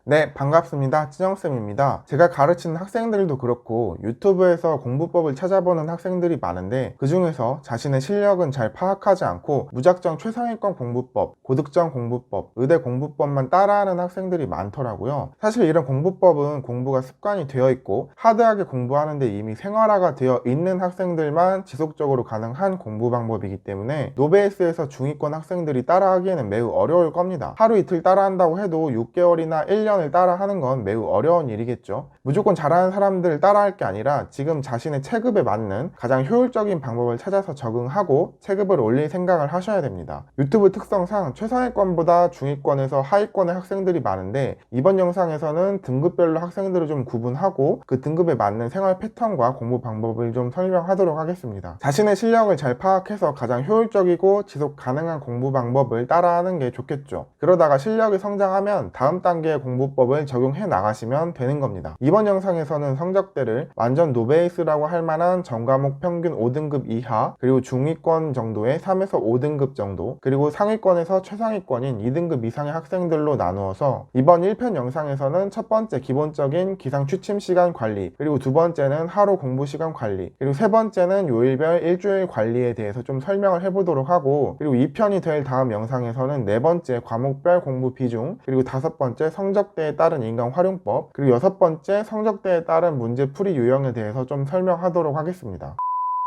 네, 반갑습니다. 찐영쌤입니다. 제가 가르치는 학생들도 그렇고 유튜브에서 공부법을 찾아보는 학생들이 많은데 그 중에서 자신의 실력은 잘 파악하지 않고 무작정 최상위권 공부법, 고득점 공부법, 의대 공부법만 따라하는 학생들이 많더라고요. 사실 이런 공부법은 공부가 습관이 되어 있고 하드하게 공부하는데 이미 생활화가 되어 있는 학생들만 지속적으로 가능한 공부 방법이기 때문에 노베이스에서 중위권 학생들이 따라하기에는 매우 어려울 겁니다. 하루 이틀 따라한다고 해도 6개월이나 1년 을 따라 하는 건 매우 어려운 일이겠죠. 무조건 잘하는 사람들을 따라 할 게 아니라 지금 자신의 체급에 맞는 가장 효율적인 방법을 찾아서 적응하고 체급을 올릴 생각을 하셔야 됩니다. 유튜브 특성상 최상위권보다 중위권에서 하위권의 학생들이 많은데 이번 영상에서는 등급별로 학생들을 좀 구분하고 그 등급에 맞는 생활 패턴과 공부 방법을 좀 설명하도록 하겠습니다. 자신의 실력을 잘 파악해서 가장 효율적이고 지속 가능한 공부 방법을 따라하는 게 좋겠죠. 그러다가 실력이 성장하면 다음 단계의 공부법을 적용해 나가시면 되는 겁니다. 이번 영상에서는 성적대를 완전 노베이스라고 할 만한 전과목 평균 5등급 이하, 그리고 중위권 정도의 3에서 5등급 정도, 그리고 상위권에서 최상위권인 2등급 이상의 학생들로 나누어서 이번 1편 영상에서는 첫 번째 기본적인 기상 취침 시간 관리, 그리고 두 번째는 하루 공부 시간 관리, 그리고 세 번째는 요일별 일주일 관리에 대해서 좀 설명을 해보도록 하고, 그리고 2편이 될 다음 영상에서는 네 번째 과목별 공부 비중, 그리고 다섯 번째 성적대에 따른 인강 활용법, 그리고 여섯 번째 성적대에 따른 문제풀이 유형에 대해서 좀 설명하도록 하겠습니다.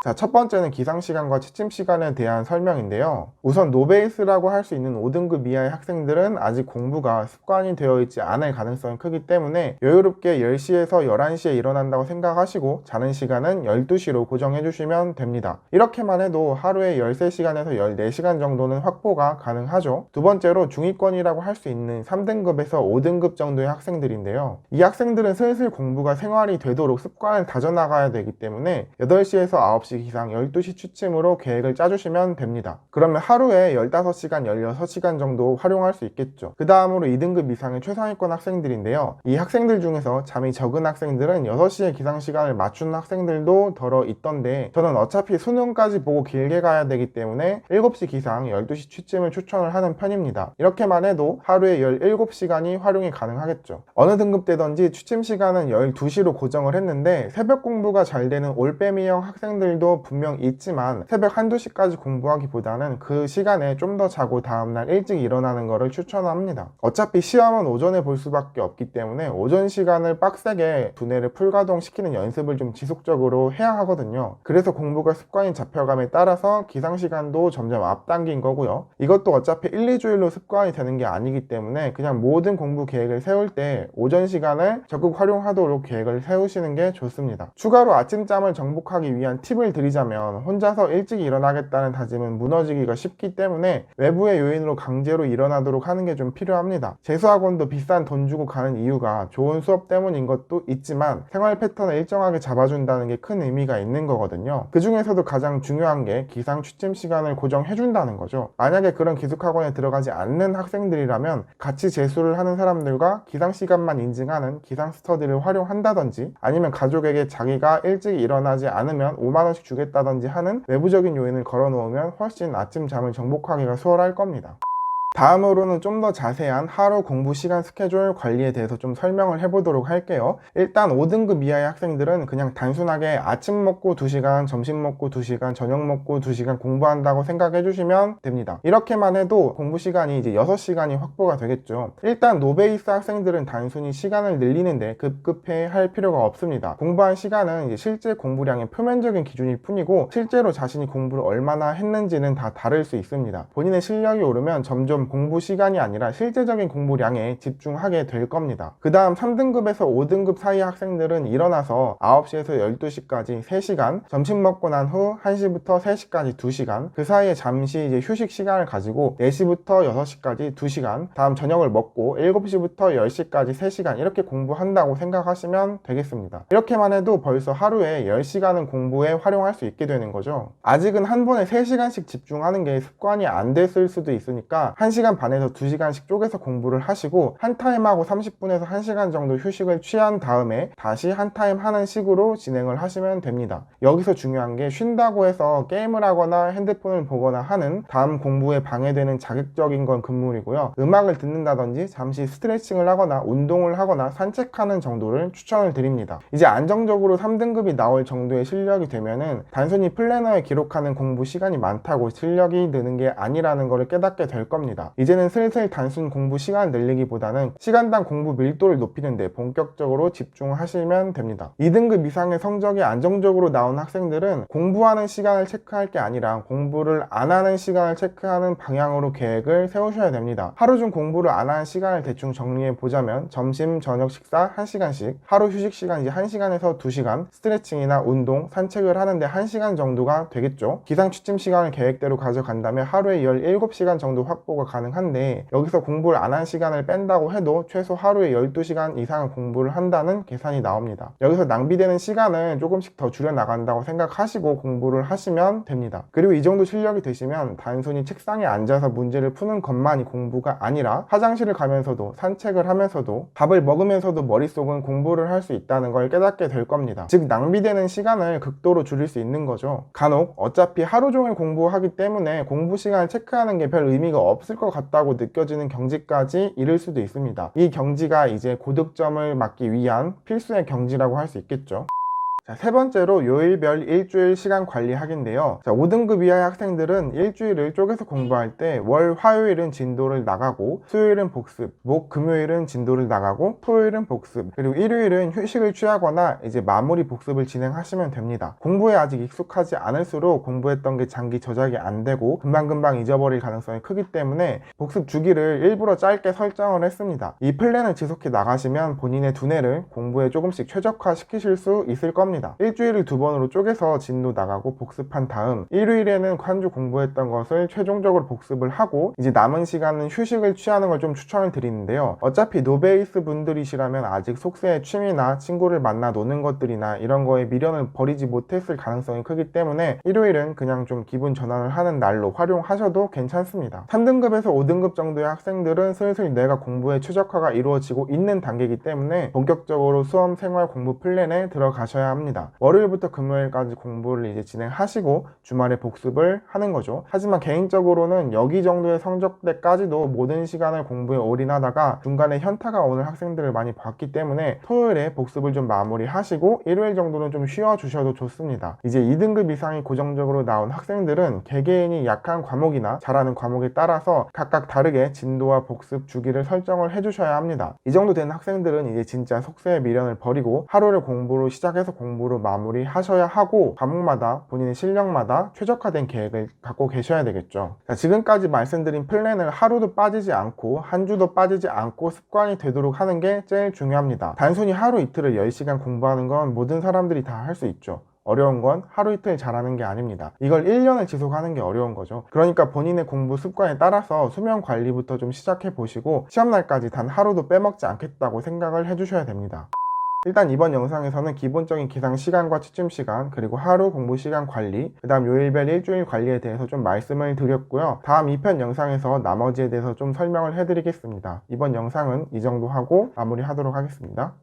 자, 첫 번째는 기상시간과 취침시간에 대한 설명인데요. 우선 노베이스라고 할 수 있는 5등급 이하의 학생들은 아직 공부가 습관이 되어 있지 않을 가능성이 크기 때문에 여유롭게 10시에서 11시에 일어난다고 생각하시고 자는 시간은 12시로 고정해 주시면 됩니다. 이렇게만 해도 하루에 13시간에서 14시간 정도는 확보가 가능하죠. 두 번째로 중위권이라고 할 수 있는 3등급에서 5등급 정도의 학생들인데요. 이 학생들은 슬슬 공부가 생활이 되도록 습관을 다져나가야 되기 때문에 8시에서 9시 기상 12시 취침으로 계획을 짜주시면 됩니다. 그러면 하루에 15시간, 16시간 정도 활용할 수 있겠죠. 그 다음으로 2등급 이상의 최상위권 학생들인데요. 이 학생들 중에서 잠이 적은 학생들은 6시에 기상시간을 맞추는 학생들도 덜어 있던데 저는 어차피 수능까지 보고 길게 가야 되기 때문에 7시 기상, 12시 취침을 추천을 하는 편입니다. 이렇게만 해도 하루에 17시간이 활용이 가능하겠죠. 어느 등급대든지 취침 시간은 12시로 고정을 했는데 새벽 공부가 잘 되는 올빼미형 학생들 도 분명 있지만 새벽 1~2시까지 공부하기보다는 그 시간에 좀 더 자고 다음날 일찍 일어나는 것을 추천합니다. 어차피 시험은 오전에 볼 수밖에 없기 때문에 오전 시간을 빡세게 두뇌를 풀가동시키는 연습을 좀 지속적으로 해야 하거든요. 그래서 공부가 습관이 잡혀감에 따라서 기상시간도 점점 앞당긴 거고요. 이것도 어차피 1~2주일로 습관이 되는 게 아니기 때문에 그냥 모든 공부 계획을 세울 때 오전 시간을 적극 활용하도록 계획을 세우시는 게 좋습니다. 추가로 아침잠을 정복하기 위한 팁을 드리자면 혼자서 일찍 일어나겠다는 다짐은 무너지기가 쉽기 때문에 외부의 요인으로 강제로 일어나도록 하는 게 좀 필요합니다. 재수학원도 비싼 돈 주고 가는 이유가 좋은 수업 때문인 것도 있지만 생활 패턴을 일정하게 잡아준다는 게 큰 의미가 있는 거거든요. 그 중에서도 가장 중요한 게 기상 취침 시간을 고정해준다는 거죠. 만약에 그런 기숙학원에 들어가지 않는 학생들이라면 같이 재수를 하는 사람들과 기상 시간만 인증하는 기상 스터디를 활용한다든지 아니면 가족에게 자기가 일찍 일어나지 않으면 5만원씩 주겠다든지 하는 외부적인 요인을 걸어놓으면 훨씬 아침 잠을 정복하기가 수월할 겁니다. 다음으로는 좀 더 자세한 하루 공부 시간 스케줄 관리에 대해서 좀 설명을 해보도록 할게요. 일단 5등급 이하의 학생들은 그냥 단순하게 아침 먹고 2시간, 점심 먹고 2시간, 저녁 먹고 2시간 공부한다고 생각해 주시면 됩니다. 이렇게만 해도 공부 시간이 이제 6시간이 확보가 되겠죠. 일단 노베이스 학생들은 단순히 시간을 늘리는데 급급해 할 필요가 없습니다. 공부한 시간은 이제 실제 공부량의 표면적인 기준일 뿐이고 실제로 자신이 공부를 얼마나 했는지는 다 다를 수 있습니다. 본인의 실력이 오르면 점점 공부 시간이 아니라 실제적인 공부량에 집중하게 될 겁니다. 그 다음 3등급에서 5등급 사이 학생들은 일어나서 9시에서 12시까지 3시간, 점심 먹고 난 후 1시부터 3시까지 2시간, 그 사이에 잠시 이제 휴식 시간을 가지고 4시부터 6시까지 2시간, 다음 저녁을 먹고 7시부터 10시까지 3시간 이렇게 공부한다고 생각하시면 되겠습니다. 이렇게만 해도 벌써 하루에 10시간은 공부에 활용할 수 있게 되는 거죠. 아직은 한 번에 3시간씩 집중하는 게 습관이 안 됐을 수도 있으니까 1시간 1시간 반에서 2시간씩 쪼개서 공부를 하시고 한 타임하고 30분에서 1시간 정도 휴식을 취한 다음에 다시 한 타임 하는 식으로 진행을 하시면 됩니다. 여기서 중요한 게 쉰다고 해서 게임을 하거나 핸드폰을 보거나 하는 다음 공부에 방해되는 자극적인 건 금물이고요. 음악을 듣는다든지 잠시 스트레칭을 하거나 운동을 하거나 산책하는 정도를 추천을 드립니다. 이제 안정적으로 3등급이 나올 정도의 실력이 되면은 단순히 플래너에 기록하는 공부 시간이 많다고 실력이 느는 게 아니라는 것을 깨닫게 될 겁니다. 이제는 슬슬 단순 공부 시간 늘리기보다는 시간당 공부 밀도를 높이는 데 본격적으로 집중하시면 됩니다. 2등급 이상의 성적이 안정적으로 나온 학생들은 공부하는 시간을 체크할 게 아니라 공부를 안 하는 시간을 체크하는 방향으로 계획을 세우셔야 됩니다. 하루 중 공부를 안 하는 시간을 대충 정리해 보자면 점심, 저녁 식사 1시간씩, 하루 휴식 시간 이제 1시간에서 2시간, 스트레칭이나 운동, 산책을 하는데 1시간 정도가 되겠죠. 기상 취침 시간을 계획대로 가져간다면 하루에 17시간 정도 확보가 가능한데, 여기서 공부를 안 한 시간을 뺀다고 해도 최소 하루에 12시간 이상은 공부를 한다는 계산이 나옵니다. 여기서 낭비되는 시간을 조금씩 더 줄여 나간다고 생각하시고 공부를 하시면 됩니다. 그리고 이 정도 실력이 되시면 단순히 책상에 앉아서 문제를 푸는 것만이 공부가 아니라 화장실을 가면서도 산책을 하면서도 밥을 먹으면서도 머릿속은 공부를 할 수 있다는 걸 깨닫게 될 겁니다. 즉 낭비되는 시간을 극도로 줄일 수 있는 거죠. 간혹 어차피 하루 종일 공부하기 때문에 공부 시간을 체크하는 게 별 의미가 없을 것 같다고 느껴지는 경지까지 이를 수도 있습니다. 이 경지가 이제 고득점을 막기 위한 필수의 경지라고 할 수 있겠죠. 자, 세 번째로 요일별 일주일 시간 관리하기인데요. 5등급 이하의 학생들은 일주일을 쪼개서 공부할 때 월, 화요일은 진도를 나가고, 수요일은 복습, 목, 금요일은 진도를 나가고, 토요일은 복습, 그리고 일요일은 휴식을 취하거나 이제 마무리 복습을 진행하시면 됩니다. 공부에 아직 익숙하지 않을수록 공부했던 게 장기 저장이 안 되고 금방금방 잊어버릴 가능성이 크기 때문에 복습 주기를 일부러 짧게 설정을 했습니다. 이 플랜을 지속해 나가시면 본인의 두뇌를 공부에 조금씩 최적화시키실 수 있을 겁니다. 일주일을 2번으로 쪼개서 진도 나가고 복습한 다음 일요일에는 한 주 공부했던 것을 최종적으로 복습을 하고 이제 남은 시간은 휴식을 취하는 걸 좀 추천을 드리는데요. 어차피 노베이스 분들이시라면 아직 속세의 취미나 친구를 만나 노는 것들이나 이런 거에 미련을 버리지 못했을 가능성이 크기 때문에 일요일은 그냥 좀 기분 전환을 하는 날로 활용하셔도 괜찮습니다. 3등급에서 5등급 정도의 학생들은 슬슬 내가 공부에 최적화가 이루어지고 있는 단계이기 때문에 본격적으로 수험 생활 공부 플랜에 들어가셔야 합니다. 월요일부터 금요일까지 공부를 이제 진행하시고 주말에 복습을 하는 거죠. 하지만 개인적으로는 여기 정도의 성적대까지도 모든 시간을 공부에 올인하다가 중간에 현타가 오는 학생들을 많이 봤기 때문에 토요일에 복습을 좀 마무리하시고 일요일 정도는 좀 쉬어주셔도 좋습니다. 이제 2등급 이상이 고정적으로 나온 학생들은 개개인이 약한 과목이나 잘하는 과목에 따라서 각각 다르게 진도와 복습 주기를 설정을 해주셔야 합니다. 이 정도 된 학생들은 이제 진짜 속세의 미련을 버리고 하루를 공부로 시작해서 공부로 마무리하셔야 하고 과목마다 본인의 실력마다 최적화된 계획을 갖고 계셔야 되겠죠. 자, 지금까지 말씀드린 플랜을 하루도 빠지지 않고 한 주도 빠지지 않고 습관이 되도록 하는 게 제일 중요합니다. 단순히 하루 이틀을 10시간 공부하는 건 모든 사람들이 다 할 수 있죠. 어려운 건 하루 이틀 잘하는 게 아닙니다. 이걸 1년을 지속하는 게 어려운 거죠. 그러니까 본인의 공부 습관에 따라서 수면 관리부터 좀 시작해 보시고 시험날까지 단 하루도 빼먹지 않겠다고 생각을 해주셔야 됩니다. 일단 이번 영상에서는 기본적인 기상 시간과 취침 시간, 그리고 하루 공부 시간 관리, 그 다음 요일별 일주일 관리에 대해서 좀 말씀을 드렸고요. 다음 2편 영상에서 나머지에 대해서 좀 설명을 해드리겠습니다. 이번 영상은 이 정도 하고 마무리하도록 하겠습니다.